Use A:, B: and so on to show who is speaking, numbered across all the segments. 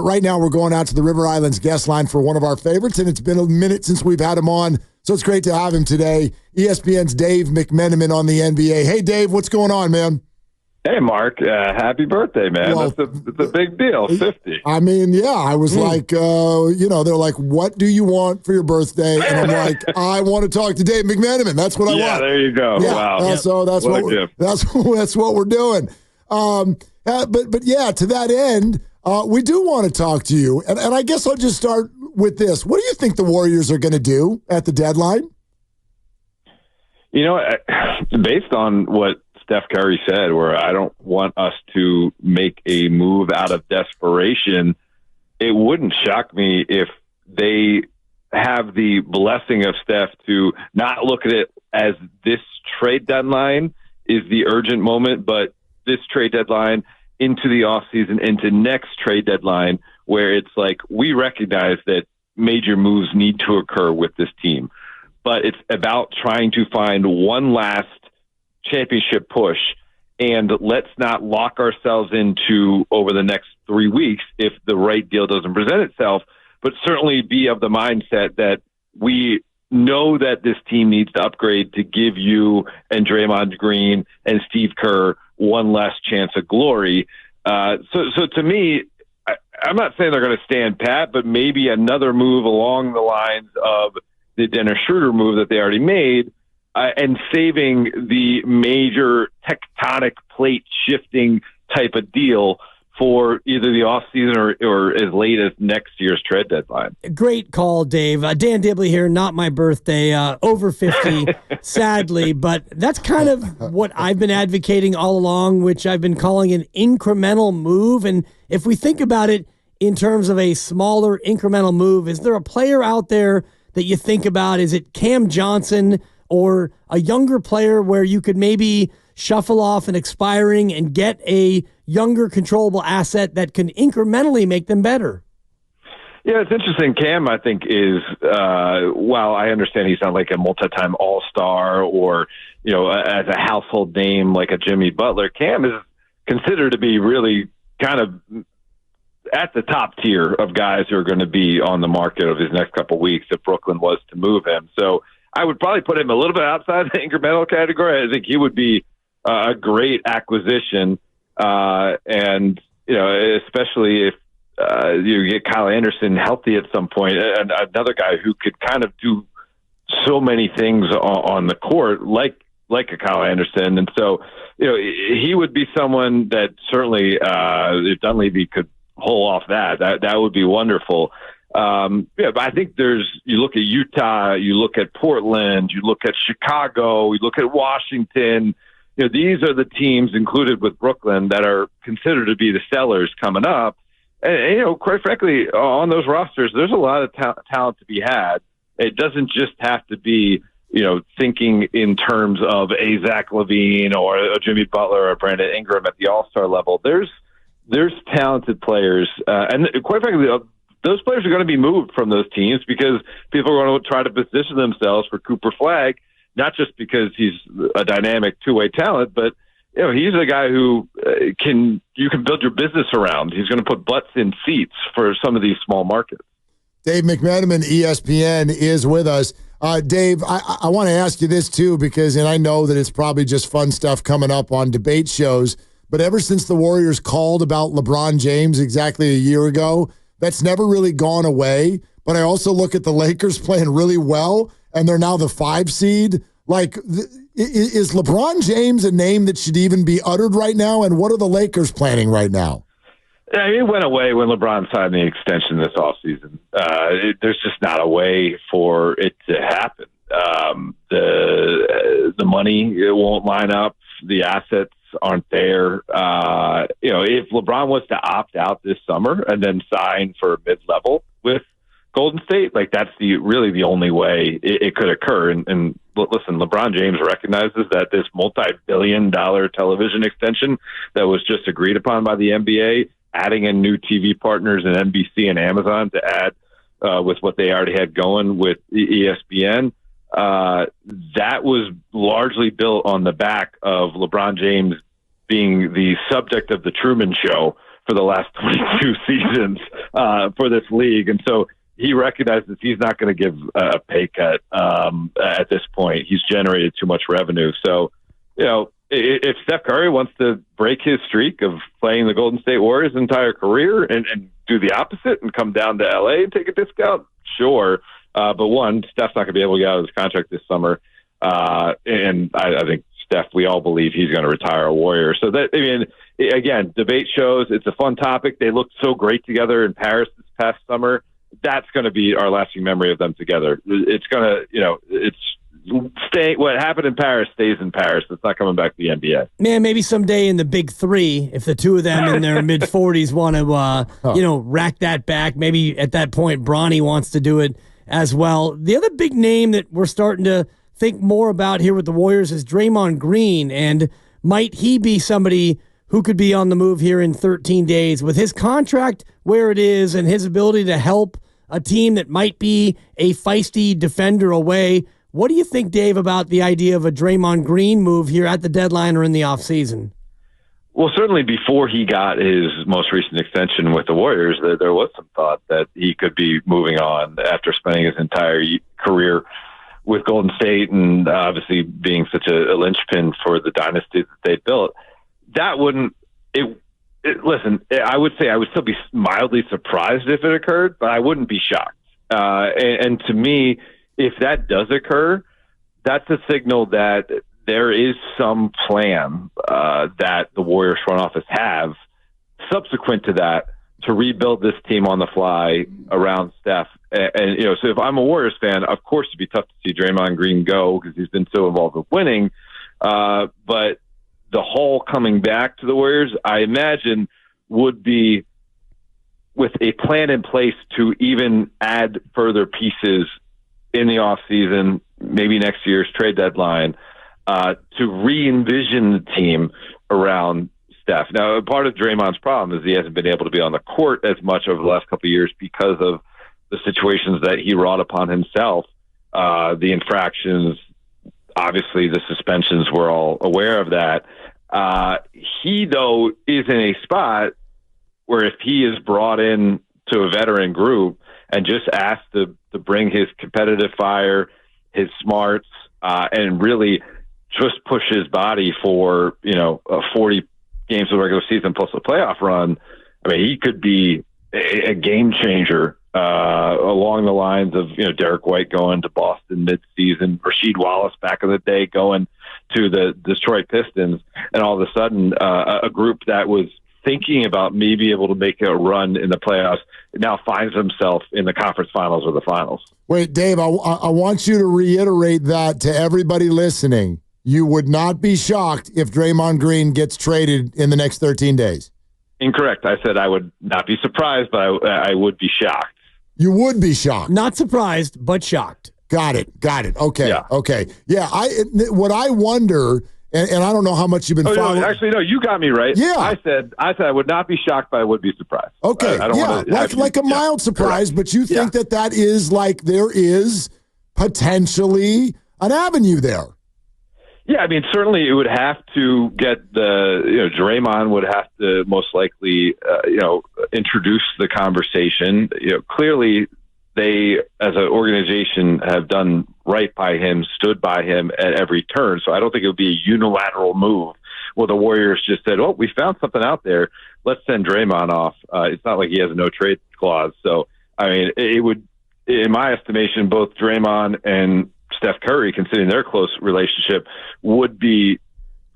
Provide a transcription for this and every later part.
A: right now we're going out to the River Islands guest line for one of our favorites, and it's been a minute since we've had him on, so it's great to have him today. ESPN's Dave McMenamin on the NBA. Hey, Dave, what's going on, man?
B: Hey, Mark. Happy birthday, man. Well, it's a big deal, 50.
A: I mean, yeah, I was like, they're like, what do you want for your birthday? And I'm like, I want to talk to Dave McMenamin. That's what I want.
B: Yeah, there you go.
A: Yeah,
B: Wow.
A: So that's what we're doing. But yeah, to that end, we do want to talk to you. And I guess I'll just start with this. What do you think the Warriors are going to do at the deadline?
B: Based on what Steph Curry said, where I don't want us to make a move out of desperation, it wouldn't shock me if they have the blessing of Steph to not look at it as this trade deadline is the urgent moment, but this trade deadline into the offseason, into next trade deadline, where it's like we recognize that major moves need to occur with this team. But it's about trying to find one last championship push, and let's not lock ourselves into over the next 3 weeks if the right deal doesn't present itself, but certainly be of the mindset that we know that this team needs to upgrade to give you and Draymond Green and Steve Kerr one last chance of glory. So to me, I'm not saying they're going to stand pat, but maybe another move along the lines of the Dennis Schroeder move that they already made, and saving the major tectonic plate shifting type of deal for either the offseason or as late as next year's trade deadline.
C: Great call, Dave. Dan Dibley here, not my birthday, over 50, sadly, but that's kind of what I've been advocating all along, which I've been calling an incremental move. And if we think about it in terms of a smaller incremental move, is there a player out there that you think about? Is it Cam Johnson or a younger player where you could maybe shuffle off an expiring and get a younger controllable asset that can incrementally make them better?
B: Yeah, it's interesting. Cam, I think, is, while I understand he's not like a multi-time all-star or, as a household name like a Jimmy Butler, Cam is considered to be really kind of at the top tier of guys who are going to be on the market over his next couple of weeks if Brooklyn was to move him. So I would probably put him a little bit outside the incremental category. I think he would be a great acquisition. And, especially if you get Kyle Anderson healthy at some point, and another guy who could kind of do so many things on the court, like a Kyle Anderson. And so, he would be someone that certainly if Dunleavy could pull off that would be wonderful. But I think you look at Utah, you look at Portland, you look at Chicago, you look at Washington. These are the teams included with Brooklyn that are considered to be the sellers coming up. And quite frankly, on those rosters, there's a lot of talent to be had. It doesn't just have to be, thinking in terms of a Zach LaVine or a Jimmy Butler or Brandon Ingram at the All-Star level. There's talented players, and quite frankly, those players are going to be moved from those teams because people are going to try to position themselves for Cooper Flagg, not just because he's a dynamic two-way talent, but he's a guy who you can build your business around. He's going to put butts in seats for some of these small markets.
A: Dave McMenamin, ESPN, is with us. Dave, I want to ask you this too, and I know that it's probably just fun stuff coming up on debate shows, but ever since the Warriors called about LeBron James exactly a year ago, that's never really gone away. But I also look at the Lakers playing really well, and they're now the 5 seed. Like, is LeBron James a name that should even be uttered right now? And what are the Lakers planning right now?
B: Yeah, it went away when LeBron signed the extension this offseason. There's just not a way for it to happen. The money, it won't line up. The assets aren't there. If LeBron was to opt out this summer and then sign for mid-level with Golden State, like that's really the only way it could occur. And listen, LeBron James recognizes that this multi-billion-dollar television extension that was just agreed upon by the NBA, adding in new TV partners and NBC and Amazon to add with what they already had going with ESPN, that was largely built on the back of LeBron James being the subject of the Truman Show for the last 22 seasons for this league. And so he recognizes he's not going to give a pay cut at this point. He's generated too much revenue. So, if Steph Curry wants to break his streak of playing the Golden State Warriors' entire career and do the opposite and come down to L.A. and take a discount, sure. But one, Steph's not going to be able to get out of his contract this summer. And I think Steph, we all believe he's going to retire a Warrior. So again, debate shows. It's a fun topic. They looked so great together in Paris this past summer. That's going to be our lasting memory of them together. It's going to, it's what happened in Paris stays in Paris. It's not coming back to the NBA.
C: Man, maybe someday in the Big Three, if the two of them in their mid-40s want to, rack that back, maybe at that point Bronny wants to do it as well. The other big name that we're starting to think more about here with the Warriors is Draymond Green, and might he be somebody who could be on the move here in 13 days with his contract where it is and his ability to help a team that might be a feisty defender away. What do you think, Dave, about the idea of a Draymond Green move here at the deadline or in the offseason?
B: Well, certainly before he got his most recent extension with the Warriors, there was some thought that he could be moving on after spending his entire career with Golden State and obviously being such a linchpin for the dynasty that they built. That wouldn't listen, I would say I would still be mildly surprised if it occurred, but I wouldn't be shocked. And to me, if that does occur, that's a signal that there is some plan that the Warriors front office have subsequent to that to rebuild this team on the fly around Steph. And so if I'm a Warriors fan, of course it'd be tough to see Draymond Green go because he's been so involved with winning. But the whole coming back to the Warriors, I imagine, would be with a plan in place to even add further pieces in the offseason, maybe next year's trade deadline, to re-envision the team around Steph. Now, part of Draymond's problem is he hasn't been able to be on the court as much over the last couple of years because of the situations that he wrought upon himself, the infractions, obviously the suspensions, we're all aware of that. He, though, is in a spot where if he is brought in to a veteran group and just asked to bring his competitive fire, his smarts, and really just push his body for, 40 games of the regular season plus a playoff run, I mean, he could be a game changer along the lines of, Derek White going to Boston midseason, Rasheed Wallace back in the day going to the Detroit Pistons, and all of a sudden a group that was thinking about maybe able to make a run in the playoffs now finds himself in the conference finals or the finals.
A: Wait, Dave, I want you to reiterate that to everybody listening. You would not be shocked if Draymond Green gets traded in the next 13 days.
B: Incorrect. I said I would not be surprised, but I would be shocked.
A: You would be shocked.
C: Not surprised, but shocked.
A: Got it. Okay.
B: Yeah.
A: Okay. Yeah. What I wonder, and I don't know how much you've been following.
B: No, you got me right.
A: Yeah.
B: I said I would not be shocked, but I would be surprised.
A: Okay.
B: I don't want to
A: like a mild surprise, but you think that is like there is potentially an avenue there.
B: Yeah, I mean, certainly it would have to get Draymond would have to most likely, introduce the conversation. Clearly they, as an organization, have done right by him, stood by him at every turn. So I don't think it would be a unilateral move where the Warriors just said, oh, we found something out there. Let's send Draymond off. It's not like he has a no trade clause. So, I mean, it would, in my estimation, both Draymond and Steph Curry, considering their close relationship, would be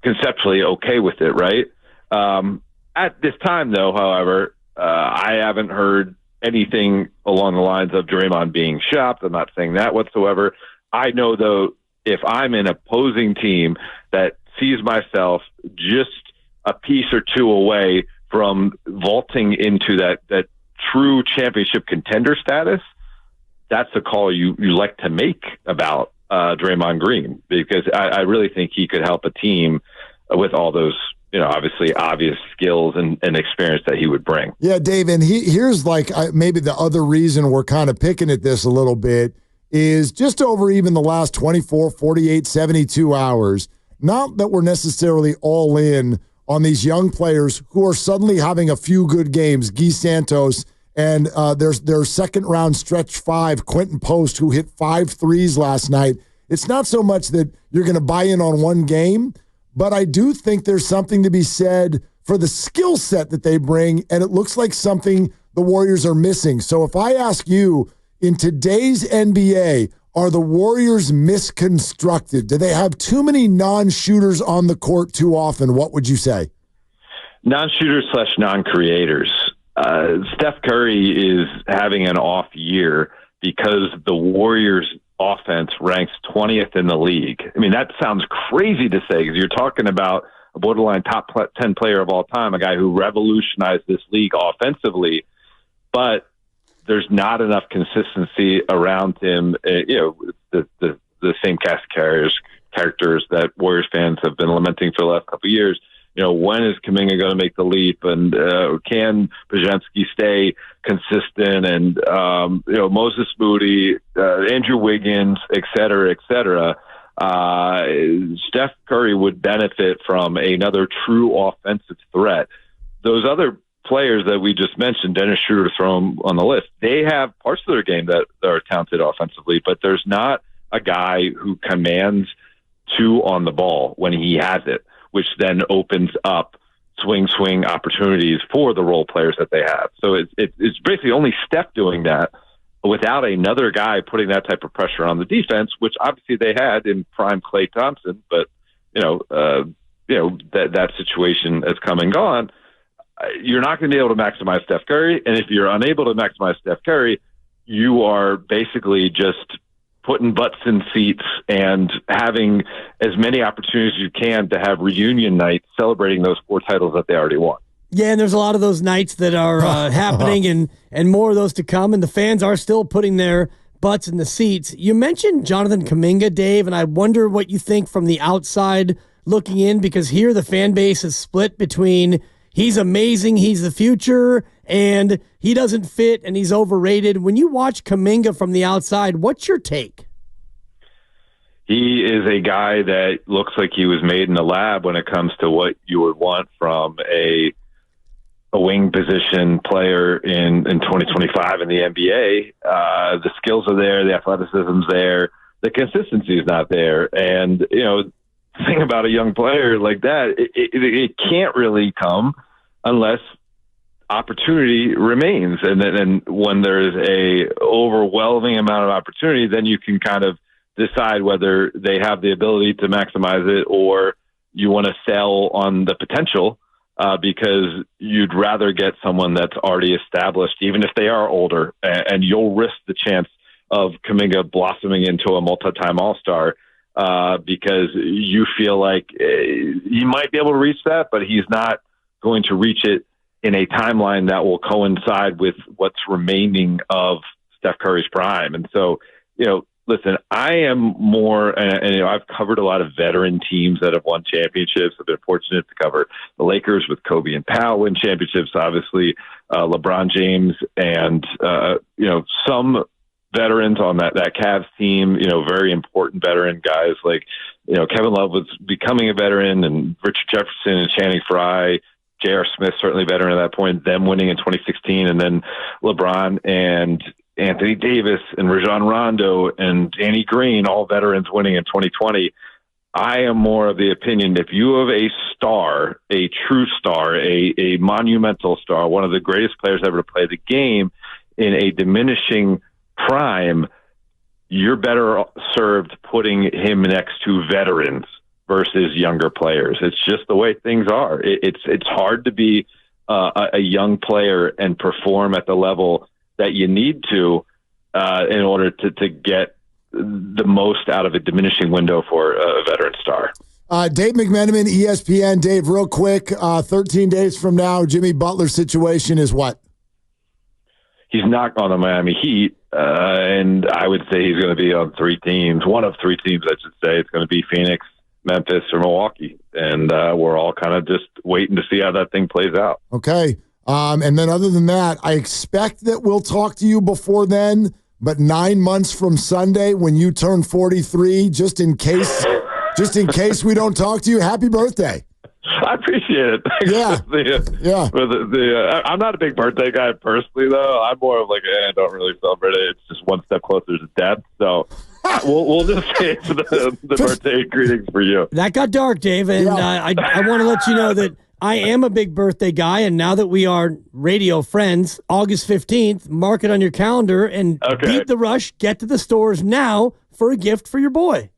B: conceptually okay with it, right? At this time, though, however, I haven't heard anything along the lines of Draymond being shopped. I'm not saying that whatsoever. I know, though, if I'm an opposing team that sees myself just a piece or two away from vaulting into that true championship contender status, that's a call you like to make about Draymond Green, because I really think he could help a team with all those, obviously obvious skills and experience that he would bring.
A: Yeah, Dave, and here's maybe the other reason we're kind of picking at this a little bit is just over even the last 24, 48, 72 hours, not that we're necessarily all in on these young players who are suddenly having a few good games. Guy Santos and their second-round stretch 5, Quentin Post, who hit 5 threes last night. It's not so much that you're going to buy in on one game, but I do think there's something to be said for the skill set that they bring, and it looks like something the Warriors are missing. So if I ask you, in today's NBA, are the Warriors misconstructed? Do they have too many non-shooters on the court too often? What would you say?
B: Non-shooters / non-creators. Steph Curry is having an off year because the Warriors' offense ranks 20th in the league. I mean, that sounds crazy to say because you're talking about a borderline top 10 player of all time, a guy who revolutionized this league offensively, but there's not enough consistency around him. The same cast of characters that Warriors fans have been lamenting for the last couple of years. When is Kuminga going to make the leap, and can Bajemski stay consistent? And Moses Moody, Andrew Wiggins, et cetera, et cetera. Steph Curry would benefit from another true offensive threat. Those other players that we just mentioned, Dennis Schroeder, throw them on the list. They have parts of their game that are talented offensively, but there's not a guy who commands 2 on the ball when he has it, which then opens up swing opportunities for the role players that they have. So it's basically only Steph doing that without another guy putting that type of pressure on the defense, which obviously they had in prime Klay Thompson, but that situation has come and gone. You're not going to be able to maximize Steph Curry, and if you're unable to maximize Steph Curry, you are basically just putting butts in seats and having as many opportunities as you can to have reunion nights celebrating those 4 titles that they already won.
C: Yeah, and there's a lot of those nights that are happening and more of those to come, and the fans are still putting their butts in the seats. You mentioned Jonathan Kuminga, Dave, and I wonder what you think from the outside looking in, because here the fan base is split between he's amazing, he's the future, and he doesn't fit, and he's overrated. When you watch Kuminga from the outside, what's your take?
B: He is a guy that looks like he was made in the lab when it comes to what you would want from a wing position player in 2025 in the NBA. The skills are there, the athleticism's there, the consistency is not there. And, the thing about a young player like that, it can't really come unless opportunity remains. And then when there's a overwhelming amount of opportunity, then you can kind of decide whether they have the ability to maximize it or you want to sell on the potential because you'd rather get someone that's already established, even if they are older, and you'll risk the chance of Kuminga blossoming into a multi-time All-Star because you feel like he might be able to reach that, but he's not going to reach it in a timeline that will coincide with what's remaining of Steph Curry's prime. And so, listen, I am more, and I've covered a lot of veteran teams that have won championships. I've been fortunate to cover the Lakers with Kobe and Powell win championships, obviously LeBron James, and some veterans on that Cavs team. Very important veteran guys like Kevin Love was becoming a veteran, and Richard Jefferson and Channing Frye. J.R. Smith, certainly veteran at that point, them winning in 2016, and then LeBron and Anthony Davis and Rajon Rondo and Danny Green, all veterans winning in 2020. I am more of the opinion, if you have a star, a true star, a monumental star, one of the greatest players ever to play the game in a diminishing prime, you're better served putting him next to veterans versus younger players. It's just the way things are. It's hard to be a young player and perform at the level that you need to in order to get the most out of a diminishing window for a veteran star.
A: Dave McMenamin, ESPN. Dave, real quick, 13 days from now, Jimmy Butler's situation is what?
B: He's not on the Miami Heat, and I would say he's going to be on 3 teams. One of 3 teams, I should say. It's going to be Phoenix, Memphis, or Milwaukee. And we're all kind of just waiting to see how that thing plays out.
A: Okay. And then other than that, I expect that we'll talk to you before then, but 9 months from Sunday when you turn 43, just in case we don't talk to you, happy birthday.
B: I appreciate it.
A: Yeah.
B: I'm not a big birthday guy personally, though. I'm more of like, I don't really celebrate it. It's just one step closer to death. So we'll just say it's the birthday greetings for you.
C: That got dark, Dave, and I want to let you know that I am a big birthday guy, and now that we are radio friends, August 15th, mark it on your calendar and beat the rush. Get to the stores now for a gift for your boy.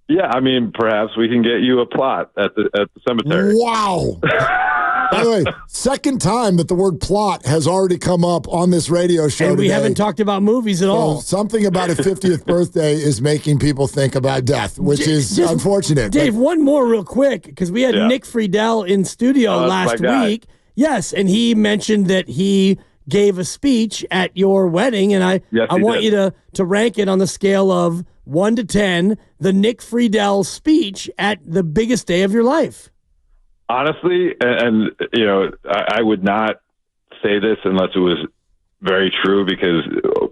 B: Yeah, I mean, perhaps we can get you a plot at the cemetery.
A: Wow. By the way, second time that the word plot has already come up on this radio show
C: and we
A: today.
C: haven't talked about movies at all.
A: Something about a 50th birthday is making people think about death, which is unfortunate.
C: Dave, one more real quick, because we had Nick Friedel in studio last week. Yes, and he mentioned that he gave a speech at your wedding, and I want you to rank it on the scale of 1 to 10, the Nick Friedel speech at the biggest day of your life.
B: Honestly, and you know, I would not say this unless it was very true, because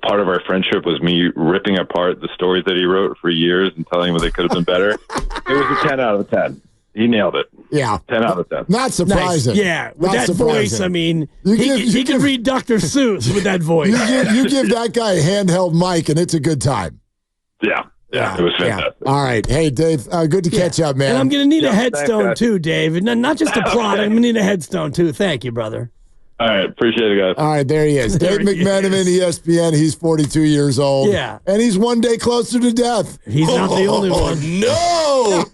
B: part of our friendship was me ripping apart the stories that he wrote for years and telling him they could have been better. It was a 10 out of 10. He nailed it.
A: Yeah.
B: 10 out of 10.
A: Not surprising.
C: Nice. Yeah. With
A: Not
C: that
A: surprising.
C: voice, I mean, he can read Dr. Seuss with that voice.
A: You give that guy a handheld mic, and it's a good time.
B: Yeah, it was fantastic.
A: Yeah. All right. Hey, Dave, good to catch up, man.
C: And I'm going to need a headstone too, Dave. And not just a plot. I'm going to need a headstone too. Thank you, brother.
B: All right. Appreciate it, guys.
A: All right. There he is. Dave McMenamin, ESPN. He's 42 years old.
C: Yeah.
A: And he's one day closer to death.
C: He's not the only one.
A: No.